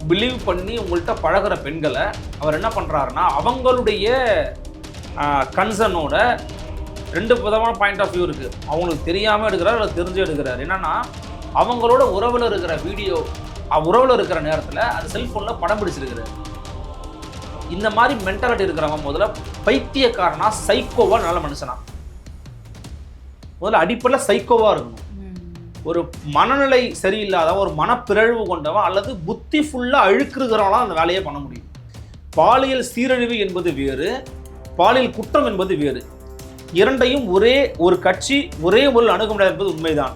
Believe பண்ணி உங்கள்கிட்ட பழகிற பெண்களை அவர் என்ன பண்ணுறாருன்னா அவங்களுடைய கன்சர்னோட ரெண்டு விதமான பாயிண்ட் ஆஃப் வியூ இருக்குது. அவங்களுக்கு தெரியாமல் எடுக்கிறார் அதை தெரிஞ்சு எடுக்கிறார். என்னென்னா அவங்களோட உறவில் இருக்கிற வீடியோ உறவில் இருக்கிற நேரத்தில் அது செல்ஃபோனில் படம் பிடிச்சிருக்கிறார். இந்த மாதிரி மென்டாலிட்டி இருக்கிறவங்க முதல்ல பைத்தியக்காரனா சைக்கோவா நல்ல மனுஷனா முதல்ல அடிப்படையில் சைக்கோவா இருக்கணும். ஒரு மனநிலை சரியில்லாத ஒரு மனப்பிறழ்வு கொண்டவன் அல்லது புத்தி ஃபுல்லாக அழுக்குறவங்களாம் அந்த வேலையை பண்ண முடியும். பாலியல் சீரழிவு என்பது வேறு, பாலியல் குற்றம் என்பது வேறு. இரண்டையும் ஒரே ஒரு கட்சி ஒரே முறையில் அணுக முடியாது என்பது உண்மைதான்.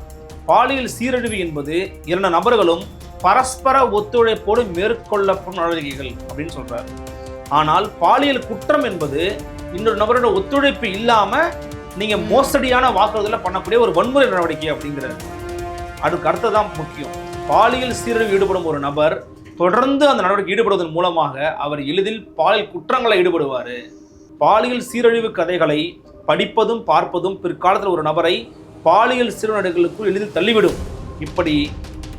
பாலியல் சீரழிவு என்பது இரண்டு நபர்களும் பரஸ்பர ஒத்துழைப்போடு மேற்கொள்ளப்படும் நடவடிக்கைகள் அப்படின்னு சொல்றாரு. ஆனால் பாலியல் குற்றம் என்பது இன்னொரு நபரோட ஒத்துழைப்பு இல்லாம நீங்க மோசடியான வாக்குறுதியில் பண்ணக்கூடிய ஒரு வன்முறை நடவடிக்கை அப்படிங்கிறாரு. அதுக்கு அடுத்ததான் முக்கியம். பாலியல் சீரழிவு ஈடுபடும் ஒரு நபர் தொடர்ந்து அந்த நடவடிக்கை ஈடுபடுவதன் மூலமாக அவர் எளிதில் பாலியல் குற்றங்களை ஈடுபடுவார். பாலியல் சீரழிவு கதைகளை படிப்பதும் பார்ப்பதும் பிற்காலத்தில் ஒரு நபரை பாலியல் சீரழிவுகளுக்குள் எளிதில் தள்ளிவிடும். இப்படி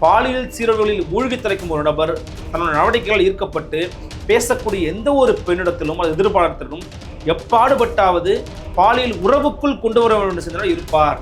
பாலியல் சீரழிவுகளில் மூழ்கி தலைக்கும் ஒரு நபர் தன்னுடைய நடவடிக்கைகள் ஈர்க்கப்பட்டு பேசக்கூடிய எந்த ஒரு பெண்ணிடத்திலும் அது எதிர்பார்த்திலும் எப்பாடுபட்டாவது பாலியல் உறவுக்குள் கொண்டு வர வேண்டும் என்று இருப்பார்.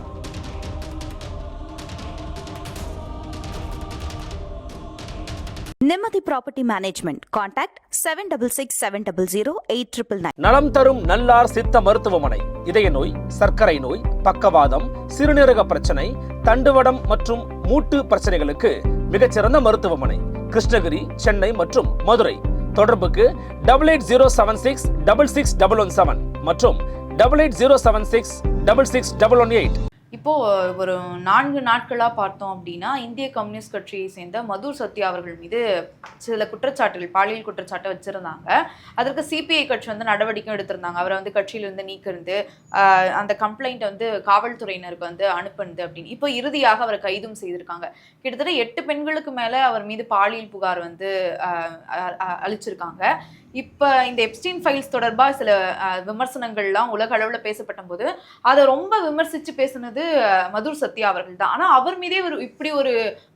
நிம்மதி ப்ராப்பர்ட்டி மேனேஜ்மெண்ட். கான்டாக்ட் 7667008999. நலம் தரும் நல்லார் சித்த மருத்துவமனை. இதய நோய், சர்க்கரை நோய், பக்கவாதம், சிறுநீரக பிரச்சனை, தண்டுவடம் மற்றும் மூட்டு பிரச்சனைகளுக்கு மிகச்சிறந்த மருத்துவமனை. கிருஷ்ணகிரி, சென்னை மற்றும் மதுரை. தொடர்புக்கு 8807666117 மற்றும் 8807666118. இப்போ ஒரு 4 நாட்களாக பார்த்தோம் அப்படின்னா இந்திய கம்யூனிஸ்ட் கட்சியை சேர்ந்த மதுர் சத்யா அவர்கள் மீது சில குற்றச்சாட்டுகள், பாலியல் குற்றச்சாட்டை வச்சிருந்தாங்க. அதற்கு சிபிஐ கட்சி நடவடிக்கை எடுத்திருந்தாங்க. அவரை கட்சியிலிருந்து நீக்கிறது, அந்த கம்ப்ளைண்ட் காவல்துறையினருக்கு அனுப்புனது அப்படின்னு. இப்போ இறுதியாக அவரை கைதும் செய்திருக்காங்க. கிட்டத்தட்ட 8 பெண்களுக்கு மேலே அவர் மீது பாலியல் புகார் அளிச்சிருக்காங்க. இப்போ இந்த எப்ஸ்டீன் ஃபைல்ஸ் தொடர்பாக சில விமர்சனங்கள்லாம் உலக அளவில் பேசப்பட்ட போது அதை ரொம்ப விமர்சித்து பேசுனது மதுர் சத்யா அவர்கள் தான். ஆனால் அவர் மீதே இப்படி ஒரு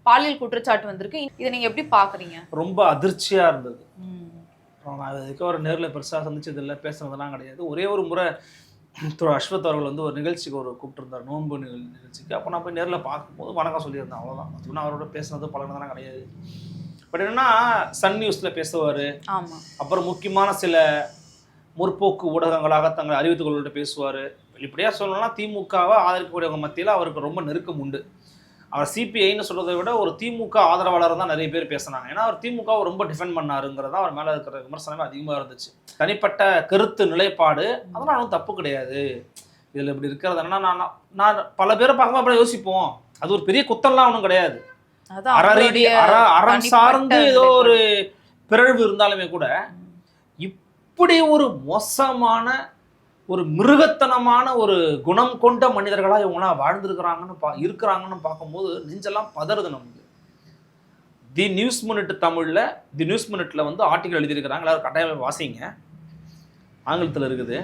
பாலியல் குற்றச்சாட்டு வந்திருக்கு. இதை நீங்கள் எப்படி பார்க்குறீங்க? ரொம்ப அதிர்ச்சியாக இருந்தது. நான் அதுக்கு ஒரு நேரில் பெருசாக சந்திச்சது இல்லை, பேசுனதெல்லாம் கிடையாது. ஒரே ஒரு முறை திரு அஸ்வத் அவர்கள் ஒரு நிகழ்ச்சிக்கு கூப்பிட்டுருந்தார், நோன்பு நிகழ்ச்சிக்கு. அப்போ நான் போய் நேரில் பார்க்கும்போது வணக்கம் சொல்லியிருந்தேன், அவ்வளோதான். அதுக்கு அவரோட பேசுனது பழகினதெல்லாம் கிடையாது. பட் என்னன்னா சன் நியூஸில் பேசுவார். அப்புறம் முக்கியமான சில முற்போக்கு ஊடகங்களாக தங்களை அறிவித்துக்கொள்கிட்ட பேசுவார். வெளிப்படையாக சொல்லணும்னா திமுகவை ஆதரிக்கக்கூடியவங்க மத்தியில் அவருக்கு ரொம்ப நெருக்கம் உண்டு. அவர் சிபிஐன்னு சொல்கிறத விட ஒரு திமுக ஆதரவாளர் தான் நிறைய பேர் பேசுனாங்க. ஏன்னா அவர் திமுகவை ரொம்ப டிஃபெண்ட் பண்ணாருங்கிறது தான் அவர் மேலே இருக்கிற விமர்சனமே அதிகமாக இருந்துச்சு. தனிப்பட்ட கருத்து நிலைப்பாடு அதெல்லாம் ஒன்றும் தப்பு கிடையாது. இதில் இப்படி இருக்கிறது என்னன்னா நான் பல பேரை பார்க்கும்போது அப்படி யோசிப்போம், அது ஒரு பெரிய குத்தம்லாம் ஒன்றும் கிடையாது. அறம் சார்ந்து ஏதோ ஒரு பிறழ்வு இருந்தாலுமே கூட இப்படி ஒரு மோசமான ஒரு மிருகத்தனமான ஒரு குணம் கொண்ட மனிதர்களா இவங்களாம் இருக்கிறாங்கன்னு பார்க்கும்போது நெஞ்செல்லாம் பதறுது நமக்கு. தி நியூஸ் மினிட் தமிழ்ல, தி நியூஸ் மினிட்ல ஆர்டிகல் எழுதியிருக்கிறாங்க, எல்லாரும் கட்டாயம் வாசிங்க, ஆங்கிலத்தில் இருக்குது.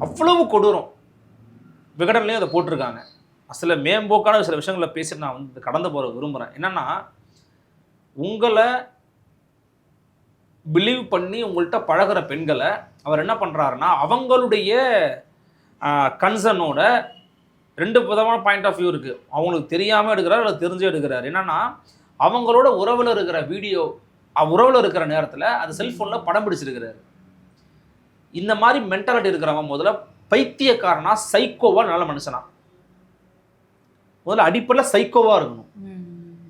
அவ்வளவு கொடூரம் விகடன்லையும் அதை போட்டிருக்காங்க. சில மேம்போக்கான சில விஷயங்களை பேசிட்டு நான் கடந்து போக விரும்புகிறேன். என்னன்னா, உங்களை பிலீவ் பண்ணி உங்கள்கிட்ட பழகிற பெண்களை அவர் என்ன பண்ணுறாருன்னா அவங்களுடைய கன்சர்னோட ரெண்டு விதமான பாயிண்ட் ஆஃப் வியூ இருக்குது. அவங்களுக்கு தெரியாமல் எடுக்கிறார் அதை தெரிஞ்சு எடுக்கிறார். என்னன்னா அவங்களோட உறவில் இருக்கிற வீடியோ உறவில் இருக்கிற நேரத்தில் அது செல்ஃபோனில் படம் பிடிச்சிருக்கிறாரு. இந்த மாதிரி மென்டாலிட்டி இருக்கிறவங்க முதல்ல பைத்தியக்காரனா சைக்கோவா நல்ல மனுஷனா முதல்ல அடிப்படையில் சைக்கோவாக இருக்கணும்.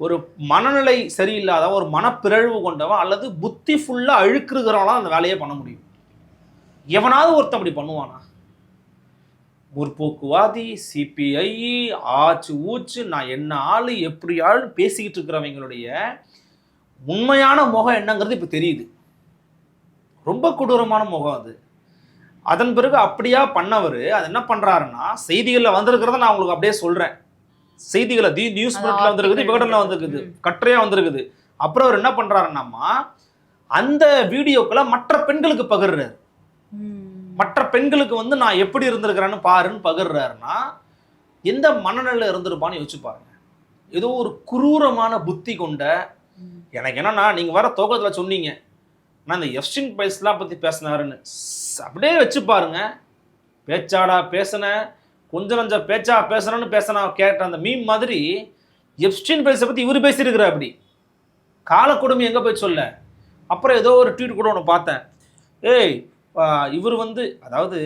ஒரு மனநிலை சரியில்லாத ஒரு மனப்பிறழ்வு கொண்டவன் அல்லது புத்தி ஃபுல்லாக அழுக்குறவங்களாம் அந்த வேலையே பண்ண முடியும். எவனாவது ஒருத்தன் அப்படி பண்ணுவானா? முற்போக்குவாதி, சிபிஐ, ஆச்சு ஊச்சு, நான் என்ன ஆளு எப்படி ஆளு பேசிக்கிட்டு இருக்கிறவங்களுடைய உண்மையான முகம் என்னங்கிறது இப்போ தெரியுது. ரொம்ப கொடூரமான முகம் அது. அதன் பிறகு அப்படியா பண்ணவர் அது என்ன பண்ணுறாருன்னா, செய்திகளில் வந்திருக்கிறத நான் உங்களுக்கு அப்படியே சொல்கிறேன். செய்திகளை தி நியூஸ் மினிட்ல வந்திருக்குது, விகடன்ல வந்திருக்குது, கட்டுரையா வந்திருக்குது. அப்புறம் அவர் என்ன பண்றாருன்னா அந்த வீடியோக்களை மற்ற பெண்களுக்கு பகிர்றாரு. மற்ற பெண்களுக்கு நான் எப்படி இருந்திருக்கிறேன்னு பாருன்னு பகிர்றாருன்னா எந்த மனநிலையில இருந்திருப்பான்னு யோசிச்சு பாருங்க. ஏதோ ஒரு குரூரமான புத்தி கொண்ட எனக்கு என்னன்னா நீங்கள் வர துவக்கத்தில் சொன்னீங்க நான் இந்த எப்ஸ்டின் ஃபைல்ஸ்லாம் பற்றி பேசினாருன்னு, அப்படியே வச்சு பாருங்க. பேச்சாடா பேசின, கொஞ்சம் கொஞ்சம் பேச்சா பேசுறேன்னு பேசினா கேட்ட அந்த மீம் மாதிரி எப்ஸ்டின் ஃபைல்ஸை பற்றி இவர் பேசியிருக்கிறார். அப்படி காலக்கொடுமை எங்கே போய் சொல்ல. அப்புறம் ஏதோ ஒரு ட்வீட் கூட ஒன்று பார்த்தேன். இவர் அதாவது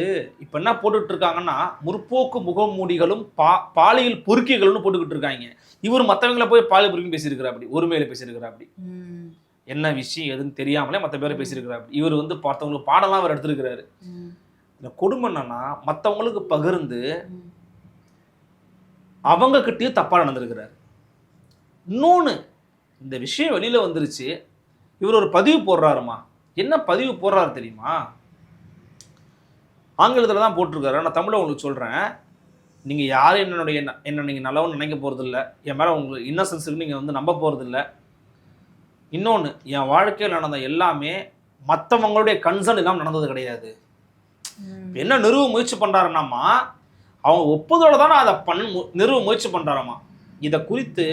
இப்போ என்ன போட்டுக்கிட்டு இருக்காங்கன்னா, முற்போக்கு முகமூடிகளும் பாலியல் பொறுக்கிகள்னு போட்டுக்கிட்டு இருக்காங்க. இவர் மற்றவங்கள போய் பாலியல் பொறுக்கி பேசியிருக்கிறார். அப்படி ஒருமையில பேசியிருக்கிறார். அப்படி என்ன விஷயம் எதுன்னு தெரியாமலே மற்ற பேரை பேசியிருக்கிறார். அப்படி இவர் பார்த்தவங்களுக்கு பாடலாம் அவர் எடுத்திருக்கிறாரு. இந்த கொடுமை என்னன்னா, மற்றவங்களுக்கு பகிர்ந்து அவங்க கிட்டயும் தப்பா நடந்திருக்கிறார். இன்னொன்று, இந்த விஷயம் வெளியில வந்துருச்சு, இவர் ஒரு பதிவு போடுறாருமா. என்ன பதிவு போடுறாரு தெரியுமா? ஆங்கிலத்தில் தான் போட்டிருக்காரு. நான் தமிழை உங்களுக்கு சொல்கிறேன். நீங்கள் யாரும் என்ன நீங்கள் நல்லவன்னு நினைக்க போகிறதில்ல. என் மேலே உங்களுக்கு இன்னசென்ஸுக்கு நீங்கள் நம்ப போகிறதில்ல. இன்னொன்று, என் வாழ்க்கையில் நடந்த எல்லாமே மற்றவங்களுடைய கன்சர்ன் இல்லாமல் நடந்தது கிடையாது. என்ன நிறுவ முயற்சி பண்ணுறாருன்னாமா, அவங்க ஒப்புதலோட தானே அதை நிறுவ முயற்சி பண்ணுறாராமா. இதை குறித்து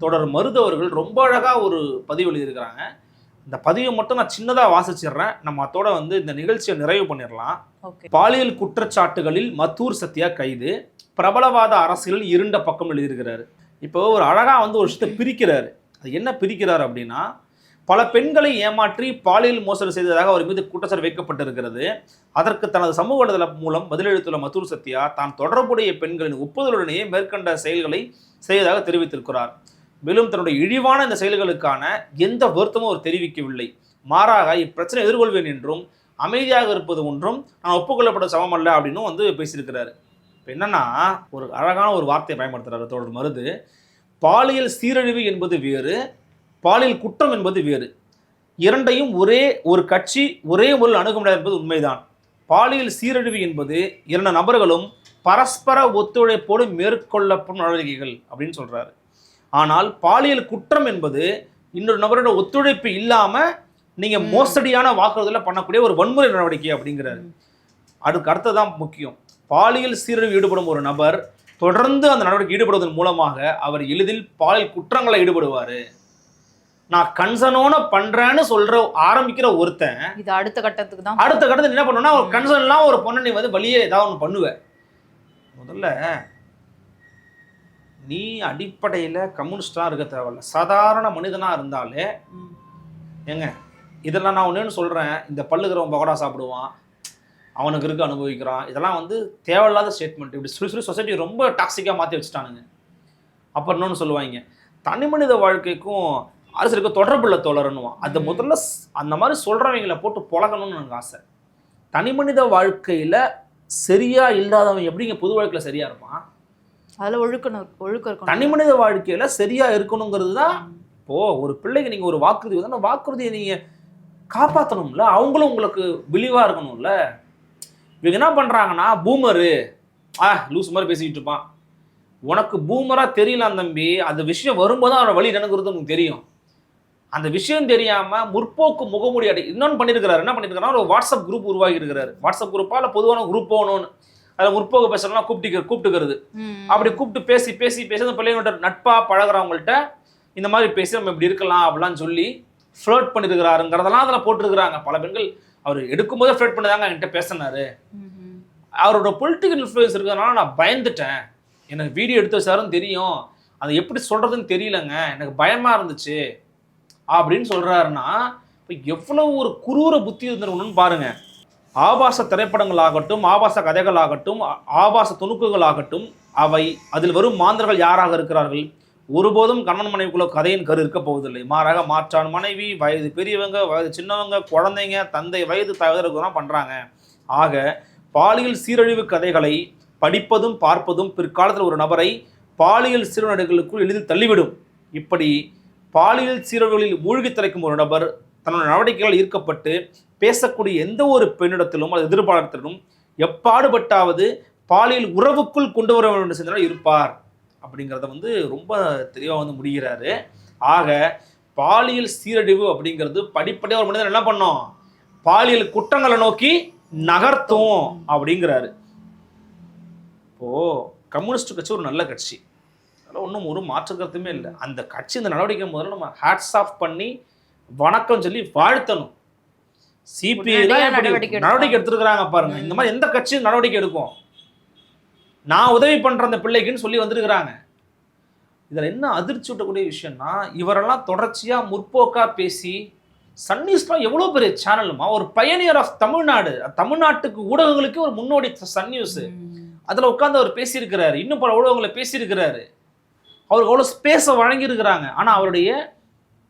தொடர் மருதவர்கள் ரொம்ப அழகாக ஒரு பதிவு எழுதியிருக்கிறாங்க. இந்த பதிவை மட்டும் நான் சின்னதாக வாசிச்சிடுறேன். நம்ம அதோட இந்த நிகழ்ச்சியை நிறைவு பண்ணிடலாம். பாலியல் குற்றச்சாட்டுகளில் மத்தூர் சத்யா கைது, பிரபலவாத அரசியலில் இருண்ட பக்கம் எழுதியிருக்கிறாரு. இப்போ ஒரு அழகாக ஒரு விஷயத்தை பிரிக்கிறாரு. அது என்ன பிரிக்கிறார் அப்படின்னா, பல பெண்களை ஏமாற்றி பாலியல் மோசடி செய்ததாக அவர் மீது குற்றச்சாட்டு வைக்கப்பட்டிருக்கிறது. அதற்கு தனது சமூக வலைதளம் மூலம் பதிலளித்துள்ள மத்தூர் சத்யா தான் தொடர்புடைய பெண்களின் ஒப்புதலுடனேயே மேற்கண்ட செயல்களை செய்ததாக தெரிவித்திருக்கிறார். மேலும் தன்னுடைய இழிவான இந்த செயல்களுக்கான எந்த வருத்தமும் அவர் தெரிவிக்கவில்லை. மாறாக இப்பிரச்சனை எதிர்கொள்வேன் என்றும் அமைதியாக இருப்பது ஒன்றும் நான் ஒப்புக்கொள்ளப்பட சமம் அல்ல அப்படின்னு பேசியிருக்கிறாரு. இப்போ என்னன்னா, ஒரு அழகான ஒரு வார்த்தையை பயன்படுத்துறாரு தொடர் மருது. பாலியல் சீரழிவு என்பது வேறு, பாலியல் குற்றம் என்பது வேறு. இரண்டையும் ஒரே ஒரு கட்சி ஒரே முறையில் அணுக முடியாது என்பது உண்மைதான். பாலியல் சீரழிவு என்பது இரண்டு நபர்களும் பரஸ்பர ஒத்துழைப்போடு மேற்கொள்ளப்படும் நடவடிக்கைகள் அப்படின்னு சொல்றாரு. ஆனால் பாலியல் குற்றம் என்பது இன்னொரு நபரோட ஒத்துழைப்பு இல்லாம நீங்க மோசடியான வாக்குறுதியில் பண்ணக்கூடிய ஒரு வன்முறை நடவடிக்கை அப்படிங்கிறாரு. அதுக்கு அடுத்ததான் முக்கியம். பாலியல் சீரழிவு ஈடுபடும் ஒரு நபர் தொடர்ந்து அந்த நடவடிக்கை ஈடுபடுவதன் மூலமாக அவர் எளிதில் பாலியல் குற்றங்களை ஈடுபடுவாரு. நான் கன்சர்னோட பண்றேன்னு ஆரம்பிக்கிற ஒருத்தன் இது அடுத்த கட்டத்துக்கு என்ன பண்ணுவேன்னா, ஒரு கன்சர்ன்லாம் ஒரு பொண்ணை நீ வழியே ஏதாவது ஒன்று பண்ணுவேன். முதல்ல நீ அடிப்படையில் கம்யூனிஸ்டாக இருக்க தேவையில்ல, சாதாரண மனிதனாக இருந்தாலே ஏங்க இதெல்லாம் நான் ஒன்று சொல்கிறேன். இந்த பல்லுக்கிறவன் பகோடா சாப்பிடுவான், அவனுக்கு இருக்க அனுபவிக்கிறான், இதெல்லாம் தேவையில்லாத ஸ்டேட்மெண்ட். இப்படி சொல்லி சொசைட்டி ரொம்ப டாக்ஸிக்காக மாற்றி வச்சுட்டானுங்க. அப்புறம் இன்னொன்று சொல்லுவாங்க, தனி மனித வாழ்க்கைக்கும் அரசுக்கு தொடர்புள்ள தோழருன்னுவான். அது முதல்ல அந்த மாதிரி சொல்கிறவங்களை போட்டு புழகணும்னு எனக்கு ஆசை. தனி மனித வாழ்க்கையில் சரியா இல்லாதவன் எப்படிங்க பொது வாழ்க்கையில் சரியா இருப்பான்? அதில் ஒழுக்கம் தனி மனித வாழ்க்கையில சரியா இருக்கணுங்கிறது தான். இப்போ ஒரு பிள்ளைக்கு நீங்க ஒரு வாக்குறுதி அந்த வாக்குறுதியை நீங்க காப்பாற்றணும்ல, அவங்களும் உங்களுக்கு விழிவா இருக்கணும்ல. இவங்க என்ன பண்றாங்கன்னா, பூமரு லூஸ் மாதிரி பேசிக்கிட்டு இருப்பான். உனக்கு பூமரா தெரியலாம் தம்பி, அந்த விஷயம் வரும்போது அவனோட வழி என்னங்கிறது உங்களுக்கு தெரியும். அந்த விஷயம் தெரியாம முற்போக்கு முகமூடி இன்னொன்று பண்ணியிருக்கிறாரு. என்ன பண்ணியிருக்காருன்னா, ஒரு வாட்ஸ்அப் குரூப் உருவாகி இருக்கிறாரு. வாட்ஸ்அப் குரூப்பா இல்லை பொதுவான குரூப் போகணும்னு, அதில் முற்போக்கு பேசலாம் கூப்பிட்டுக்கிறது. அப்படி கூப்பிட்டு பேசி பேசி பேசி அந்த பிள்ளைங்கள்ட்ட நட்பா பழகிறவங்கள்ட்ட இந்த மாதிரி பேசி நம்ம இப்படி இருக்கலாம் அப்படிலாம் சொல்லி ஃப்ளர்ட் பண்ணிருக்கிறாருங்கிறதெல்லாம் அதில் போட்டிருக்கிறாங்க. பல பெண்கள் அவர் எடுக்கும்போதே ஃப்ளர்ட் பண்ணிதாங்க என்கிட்ட பேசினாரு. அவரோட பொலிட்டிக்கல் இன்ஃப்ளூயன்ஸ் இருக்கிறதுனால நான் பயந்துட்டேன். எனக்கு வீடியோ எடுத்து வச்சாருன்னு தெரியும், அதை எப்படி சொல்றதுன்னு தெரியலங்க, எனக்கு பயமா இருந்துச்சு அப்படின்னு சொல்றாருன்னா எவ்வளவு ஒரு குரூர புத்தி இருந்தவனு பாருங்க. ஆபாச திரைப்படங்களாகட்டும், ஆபாச கதைகளாகட்டும், ஆபாச துணுக்குகள் ஆகட்டும், அவை அதில் வரும் மாந்தர்கள் யாராக இருக்கிறார்கள்? ஒருபோதும் கணவன் மனைவிக்குள்ள கதையின் கரு இருக்க போவதில்லை. மாறாக மாற்றான் மனைவி, வயது பெரியவங்க, வயது சின்னவங்க, குழந்தைங்க, தந்தை வயது தகவலுக்கு தான் பண்றாங்க. ஆக பாலியல் சீரழிவு கதைகளை படிப்பதும் பார்ப்பதும் பிற்காலத்தில் ஒரு நபரை பாலியல் சீரழிவுகளுக்குள் எளிதில் தள்ளிவிடும். இப்படி பாலியல் சீரழிவுகளில் மூழ்கி திளைக்கும் ஒரு நபர் தன்னோட நடவடிக்கைகள் ஈர்க்கப்பட்டு பேசக்கூடிய எந்த ஒரு பெண்ணிடத்திலும் அது எதிர்பார்த்திலும் எப்பாடுபட்டாவது பாலியல் உறவுக்குள் கொண்டு வர வேண்டும் செஞ்சாலும் இருப்பார் அப்படிங்கிறத ரொம்ப தெளிவாக முடிகிறாரு. ஆக பாலியல் சீரழிவு அப்படிங்கிறது படிப்படியாக ஒரு மனிதன் என்ன பண்ணோம், பாலியல் குற்றங்களை நோக்கி நகர்த்தும் அப்படிங்கிறாரு. இப்போ கம்யூனிஸ்ட் கட்சி ஒரு நல்ல கட்சி, அதில் ஒன்றும் ஒரு மாற்று கருத்துமே இல்லை. அந்த கட்சி இந்த நடவடிக்கை முதல்ல நம்ம ஹேட்ஸ் ஆஃப் பண்ணி வணக்கம் சொல்லி வாழ்த்தணும். சிபிஐ தான் நடவடிக்கை எடுத்துருக்காங்க பாருங்க. இந்த மாதிரி எந்த கட்சியும் நடவடிக்கை எடுக்கும்? நான் உதவி பண்ற அந்த பிள்ளைக்குன்னு சொல்லி வந்திருக்கிறாங்க. இதில் என்ன அதிர்ச்சி விட்டக்கூடிய விஷயம்னா, இவரெல்லாம் தொடர்ச்சியா முற்போக்கா பேசி சன் நியூஸ்லாம் எவ்வளோ பெரிய சேனலுமா, ஒரு பயனியர் ஆஃப் தமிழ்நாடு, தமிழ்நாட்டுக்கு ஊடகங்களுக்கு ஒரு முன்னோடி சன் நியூஸ், அதில் உட்காந்து அவர் பேசியிருக்கிறாரு. இன்னும் பல ஊடகங்களை பேசியிருக்கிறாரு. அவருக்கு அவ்வளோ ஸ்பேஸை வழங்கியிருக்கிறாங்க. ஆனால் அவருடைய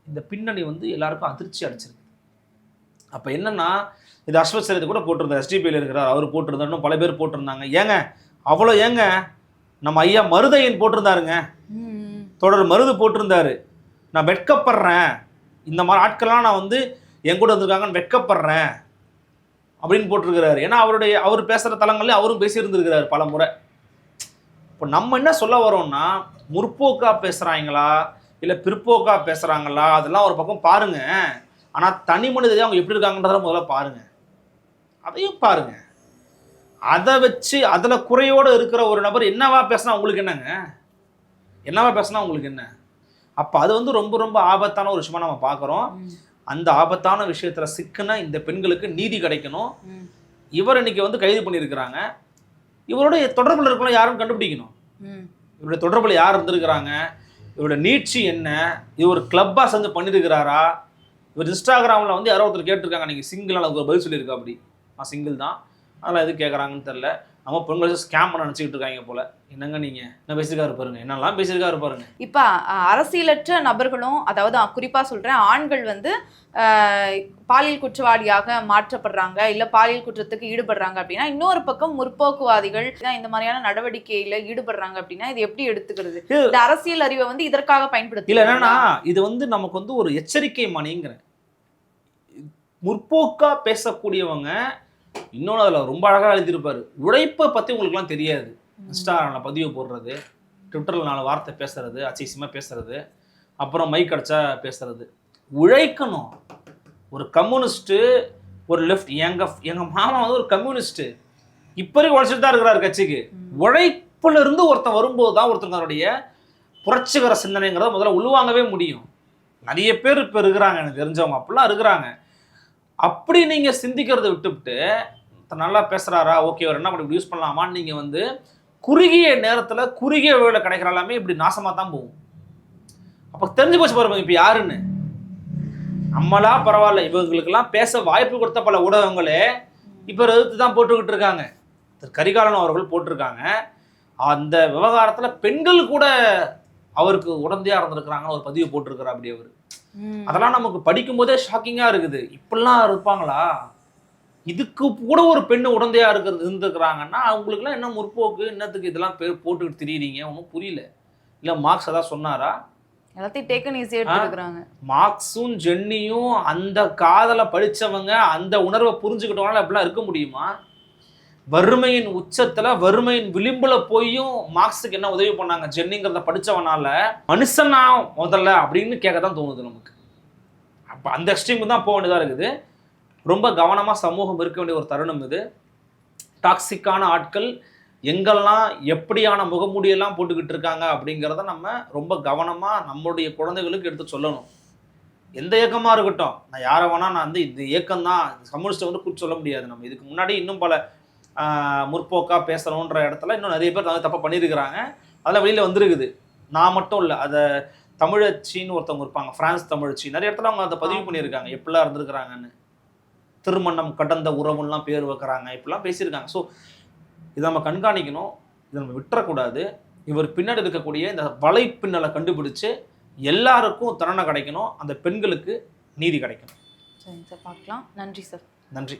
இந்த பின்னணி வந்து எல்லாருக்கும் அதிர்ச்சி அடிச்சிருக்கு. அப்போ என்னன்னா, இது அஸ்வத் சரிதை கூட போட்டிருந்தார், எஸ்டிபியில் இருக்கிறார், அவர் போட்டிருந்தார், இன்னும் பல பேர் போட்டிருந்தாங்க. ஏங்க அவ்வளோ ஏங்க நம்ம ஐயா மருதையன் போட்டிருந்தாருங்க, தொடர் மருது போட்டிருந்தாரு. நான் வெட்கப்படுறேன், இந்த மாதிரி ஆட்கள்லாம் நான் வந்து என் கூட வந்திருக்காங்கன்னு வெட்கப்படுறேன் அப்படின்னு போட்டிருக்கிறாரு. ஏன்னா அவர் பேசுகிற தளங்கள்லேயே அவரும் பேசியிருந்துருக்கிறாரு பல முறை. இப்போ நம்ம என்ன சொல்ல வரோம்னா, முற்போக்கா பேசுகிறாங்களா இல்லை பிற்போக்கா பேசுகிறாங்களா அதெல்லாம் ஒரு பக்கம் பாருங்க. ஆனால் தனி மனிதரையும் அவங்க எப்படி இருக்காங்கன்றத முதல்ல பாருங்க, அதையும் பாருங்க. அதை வச்சு அதில் குறையோடு இருக்கிற ஒரு நபர் என்னவா பேசினா உங்களுக்கு என்னங்க, என்னவா பேசினா உங்களுக்கு என்ன? அப்போ அது வந்து ரொம்ப ரொம்ப ஆபத்தான ஒரு விஷயமா நம்ம பார்க்குறோம். அந்த ஆபத்தான விஷயத்தில் சிக்கின இந்த பெண்களுக்கு நீதி கிடைக்கணும். இவர் இன்னைக்கு வந்து கைது பண்ணியிருக்கிறாங்க. இவருடைய தொடர்பில் இருக்கலாம் யாரும் கண்டுபிடிக்கணும். இவருடைய தொடர்பில் யார் இருந்திருக்கிறாங்க, இவருடைய நீட்சி என்ன, இவர் கிளப்பாக செஞ்சு பண்ணியிருக்கிறாரா, இவர் இன்ஸ்டாகிராமில் வந்து யாரோ ஒருத்தர் கேட்டிருக்காங்க, நீங்கள் சிங்கிள் அளவுக்கு பதில் சொல்லியிருக்கா, அப்படி நான் சிங்கிள் தான், அதெல்லாம் எது கேட்குறாங்கன்னு தெரில. நம்ம பெண்களை ஸ்கேம் பண்ண நினச்சிக்கிட்டு இருக்காங்க போல. என்னங்க நீங்கள் என்ன பேசியிருக்காரு பாருங்க, என்னெல்லாம் பேசியிருக்காரு பாருங்க. இப்போ அரசியலற்ற நபர்களும், அதாவது குறிப்பாக சொல்கிறேன், ஆண்கள் வந்து பாலியல் குற்றவாளியாக மாற்றப்படுறாங்க, இல்லை பாலியல் குற்றத்துக்கு ஈடுபடுறாங்க அப்படின்னா, இன்னொரு பக்கம் முற்போக்குவாதிகள் இந்த மாதிரியான நடவடிக்கையில் ஈடுபடுறாங்க அப்படின்னா, இது எப்படி எடுத்துக்கிறது? இந்த அரசியல் அறிவை வந்து இதற்காக பயன்படுத்த இல்லை. என்னன்னா, இது வந்து நமக்கு வந்து ஒரு எச்சரிக்கை மணிங்கிறேன். முற்போக்கா பேசக்கூடியவங்க இன்னொன்று அதில் ரொம்ப அழகாக எழுதியிருப்பார். உழைப்பை பற்றி உங்களுக்குலாம் தெரியாது. இன்ஸ்டாகிராமில் பதிவு போடுறது, ட்விட்டரில் 4 வார்த்தை பேசுறது, அச்சிசியமாக பேசுறது, அப்புறம் மைக் அடிச்சா பேசுறது. உழைக்கணும். ஒரு கம்யூனிஸ்ட்டு, ஒரு லெஃப்ட், எங்கள் மாமா வந்து ஒரு கம்யூனிஸ்ட்டு, இப்போ வரைக்கும் உழைச்சிட்டு தான் இருக்கிறார் கட்சிக்கு. உழைப்புல இருந்து ஒருத்தன் வரும்போது தான் ஒருத்தருடைய புரட்சிகர சிந்தனைங்கிறத முதல்ல உள்வாங்கவே முடியும். நிறைய பேர் இப்போ இருக்கிறாங்க, எனக்கு தெரிஞ்சவங்க அப்படிலாம் இருக்கிறாங்க. அப்படி நீங்கள் சிந்திக்கிறத விட்டுவிட்டு நல்லா பேசுகிறாரா, ஓகே அவர் என்ன பண்ணி யூஸ் பண்ணலாமான்னு நீங்கள் வந்து குறுகிய நேரத்தில் குறுகிய வேலை கிடைக்கிற எல்லாமே இப்படி நாசமாக தான் போகும். அப்போ தெரிஞ்சு போச்சு பாருங்க இப்போ யாருன்னு. நம்மளா பரவாயில்ல, இவங்களுக்கெல்லாம் பேச வாய்ப்பு கொடுத்த பல ஊடகங்களே இப்போ எதிர்த்து தான் போட்டுக்கிட்டு இருக்காங்க. கரிகாலன் அவர்கள் போட்டிருக்காங்க. அந்த விவகாரத்தில் பெண்கள் கூட அவருக்கு உடந்தையாக இருந்திருக்கிறாங்கன்னு ஒரு பதிவு போட்டிருக்கிறார். அப்படி அவர் அதெல்லாம் நமக்கு படிக்கும் போதே ஷாக்கிங்கா இருக்குது. இப்படிலாம் இருப்பாங்களா, இதுக்கு கூட ஒரு பெண்ணு உடந்தையா இருந்திருக்கிறாங்கன்னா அவங்களுக்குலாம் என்ன முற்போக்கு, என்னத்துக்கு இதெல்லாம் பேர் போட்டுக்கிட்டு திரியிறீங்க, ஒன்றும் புரியல. இல்லை மார்க்ஸ் அதான் சொன்னாரா, எல்லாத்தையும் டேக்கன் ஈஸியா எடுத்துக்கிறாங்க. மார்க்ஸும் ஜென்னியும் அந்த காதலை படிச்சவங்க, அந்த உணர்வை புரிஞ்சுக்கிட்டவங்களால அப்படிலாம் இருக்க முடியுமா? வறுமையின் உச்சத்துல, வறுமையின் விளிம்புல போயும் மார்க்ஸுக்கு என்ன உதவி பண்ணாங்க ஜென்னிங்கிறத படிச்சவனால மனுஷனா முதல்ல அப்படின்னு கேட்கத்தான் தோணுது நமக்கு. அப்ப அந்த எக்ஸ்ட்ரீமுக்கு தான் போக வேண்டியதா இருக்குது. ரொம்ப கவனமா சமூகம் இருக்க வேண்டிய ஒரு தருணம் இது. டாக்ஸிக்கான ஆட்கள் எங்கெல்லாம் எப்படியான முகமூடியெல்லாம் போட்டுக்கிட்டு இருக்காங்க அப்படிங்கிறத நம்ம ரொம்ப கவனமா நம்மளுடைய குழந்தைகளுக்கு எடுத்து சொல்லணும். எந்த இயக்கமா இருக்கட்டும், நான் யாரை வேணா நான் வந்து இந்த இயக்கம் தான் கம்யூனிஸ்ட்டை வந்து கூட்டு சொல்ல முடியாது. நம்ம இதுக்கு முன்னாடி இன்னும் பல முற்போக்கா பேசணுன்ற இடத்துல இன்னும் நிறைய பேர் தப்பாக பண்ணியிருக்கிறாங்க. அதெல்லாம் வெளியில் வந்துருக்குது. நான் மட்டும் இல்லை, அதை தமிழச்சின்னு ஒருத்தவங்க இருப்பாங்க, பிரான்ஸ் தமிழச்சி, நிறைய இடத்துல அவங்க அதை பதிவு பண்ணியிருக்காங்க எப்படிலாம் இருந்திருக்கிறாங்கன்னு. திருமணம் கடந்த உறவுலாம் பேர் வைக்கிறாங்க, இப்படிலாம் பேசியிருக்காங்க. ஸோ இதை நம்ம கண்காணிக்கணும், இதை நம்ம விட்டுறக்கூடாது. இவர் பின்னாடி இருக்கக்கூடிய இந்த வலைப்பின்னலை கண்டுபிடிச்சு எல்லாருக்கும் தண்டனை கிடைக்கணும், அந்த பெண்களுக்கு நீதி கிடைக்கணும். சரி சார், பார்க்கலாம். நன்றி சார். நன்றி.